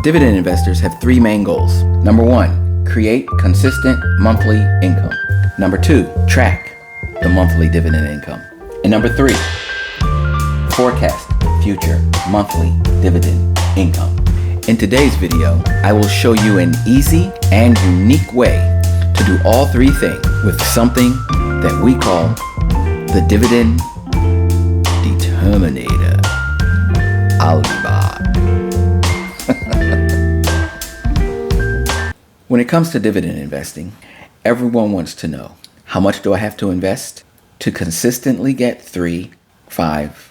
Dividend investors have three main goals. Number one, create consistent monthly income. Number two, track the monthly dividend income. And number three, forecast future monthly dividend income. In today's video, I will show you an easy and unique way to do all three things with something that we call the Dividend Determinator. Alibaba. When it comes to dividend investing, everyone wants to know, how much do I have to invest to consistently get $3, $5,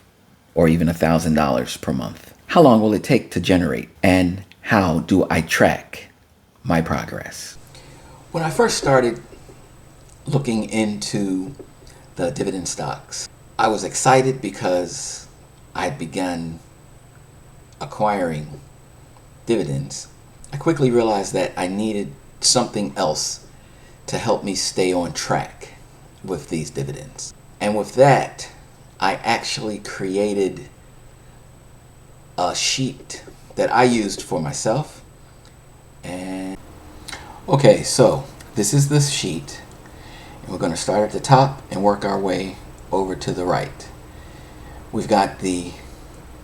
or even $1,000 per month? How long will it take to generate? And how do I track my progress? When I first started looking into the dividend stocks, I was excited because I'd begun acquiring dividends. I quickly realized that I needed something else to help me stay on track with these dividends. And with that, I actually created a sheet that I used for myself. And okay, so this is the sheet. And we're going to start at the top and work our way over to the right. We've got the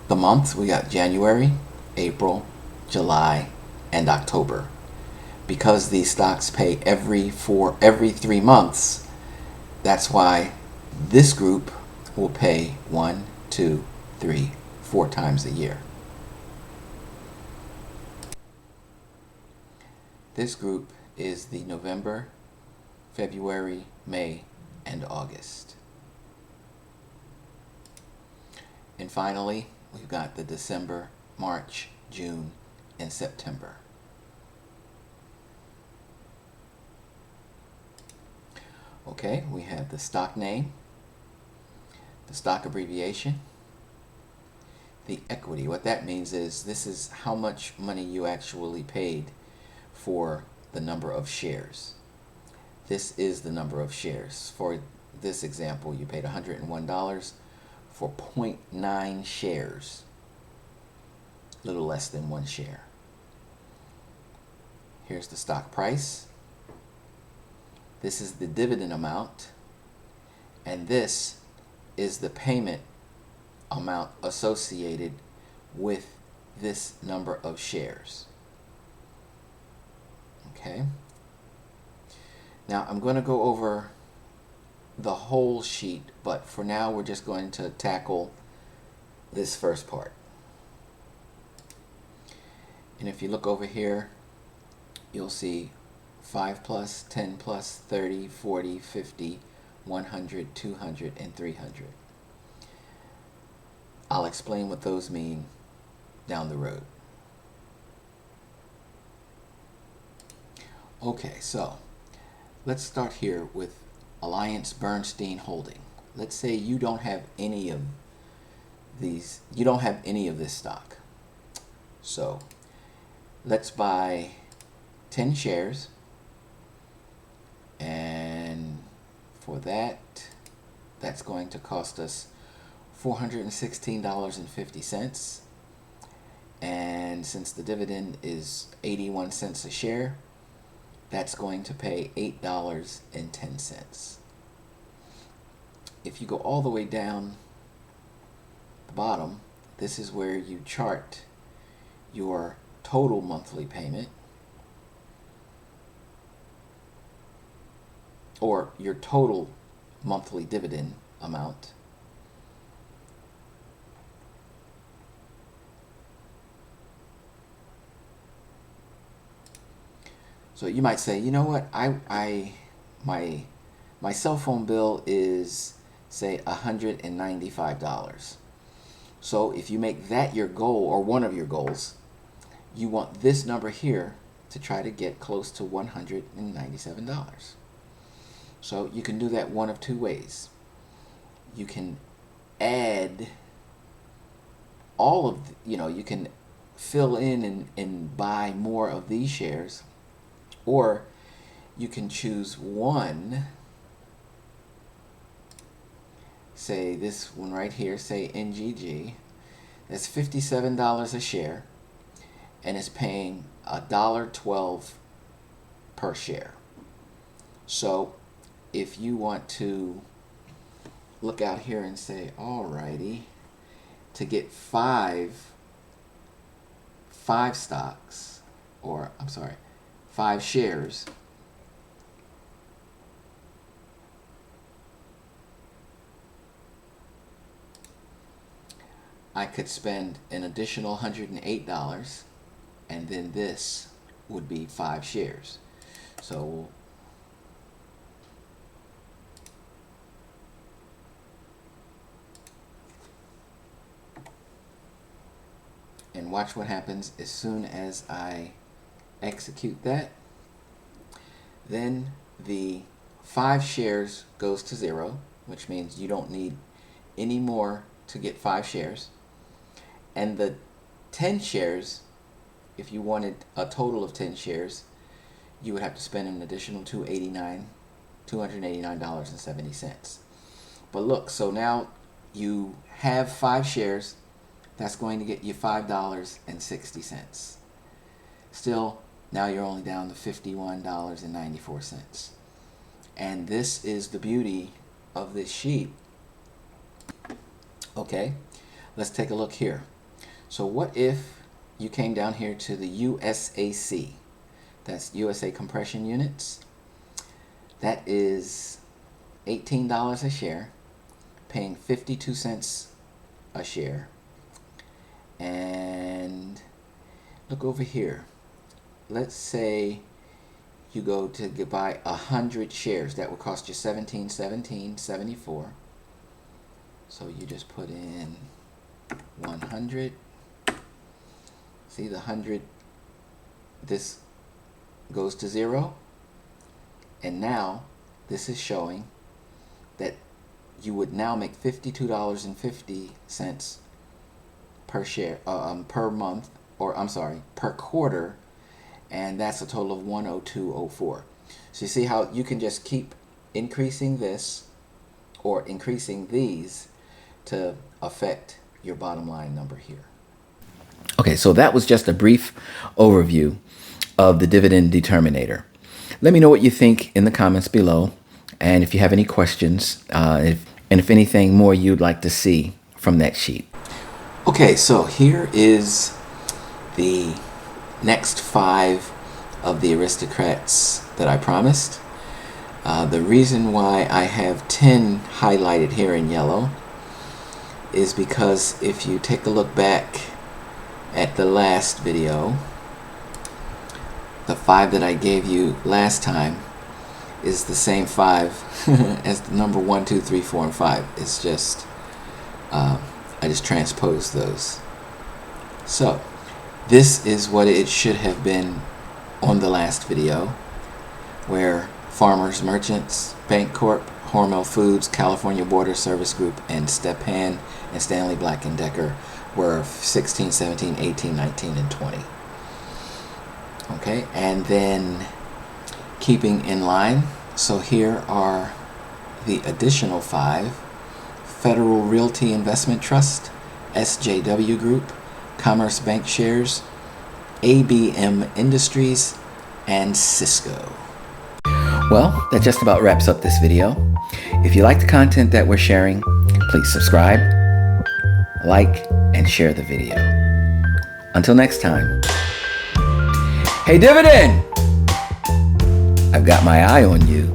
months. We got January, April, July, and October. Because these stocks pay every 3 months, that's why this group will pay 1, 2, 3, 4 times a year. This group is the November, February, May, and August. And finally, we've got the December, March, June, and September. Okay, we have the stock name, the stock abbreviation, the equity. What that means is this is how much money you actually paid for the number of shares. This is the number of shares. For this example, you paid $101 for 0.9 shares, a little less than 1 share. Here's the stock price. This is the dividend amount, and this is the payment amount associated with this number of shares. Okay. Now I'm going to go over the whole sheet, but for now we're just going to tackle this first part. And if you look over here, you'll see 5 plus, 10 plus, 30, 40, 50, 100, 200, and 300. I'll explain what those mean down the road. Okay, so let's start here with Alliance Bernstein Holding. Let's say you don't have any of these, you don't have any of this stock. So let's buy 10 shares. And for that, that's going to cost us $416.50. And since the dividend is 81 cents a share, that's going to pay $8.10. If you go all the way down the bottom, this is where you chart your total monthly payment, or your total monthly dividend amount. So you might say, you know what, my cell phone bill is, say, $195. So if you make that your goal, or one of your goals, you want this number here to try to get close to $197. So you can do that one of two ways. You can add all of, you can fill in and buy more of these shares, or you can choose one, say this one right here, say NGG, that's $57 a share, and it's paying $1.12 per share. So if you want to look out here and say, alrighty, to get five stocks, or I'm sorry, 5 shares, I could spend an additional $108, and then this would be 5 shares. So and watch what happens as soon as I execute that. Then the 5 shares goes to 0, which means you don't need any more to get 5 shares. And the 10 shares, if you wanted a total of 10 shares, you would have to spend an additional $289.70. But look, so now you have 5 shares. That's going to get you $5.60. Still, now you're only down to $51.94. And this is the beauty of this sheet. Okay, let's take a look here. So what if you came down here to the USAC? That's USA Compression Units. That is $18 a share, paying 52 cents a share. And look over here. Let's say you go to buy 100 shares. That would cost you $17.74. So you just put in 100. See the 100, this goes to 0. And now this is showing that you would now make $52.50 per share, per month, or I'm sorry, per quarter, and that's a total of $102.04. So you see how you can just keep increasing this or increasing these to affect your bottom line number here. Okay, so that was just a brief overview of the Dividend Determinator. Let me know what you think in the comments below, and if you have any questions, if anything more you'd like to see from that sheet. Okay, so here is the next 5 of the aristocrats that I promised. The reason why I have 10 highlighted here in yellow is because if you take a look back at the last video, the 5 that I gave you last time is the same 5 as the number 1, 2, 3, 4, and 5. It's just I just transposed those. So this is what it should have been on the last video, where Farmers Merchants, Bank Corp, Hormel Foods, California Border Service Group, and Stepan and Stanley Black & Decker were 16, 17, 18, 19, and 20. Okay, and then keeping in line, so here are the additional 5: Federal Realty Investment Trust, SJW Group, Commerce Bank Shares, ABM Industries, and Cisco. Well, that just about wraps up this video. If you like the content that we're sharing, please subscribe, like, and share the video. Until next time. Hey, Dividend! I've got my eye on you.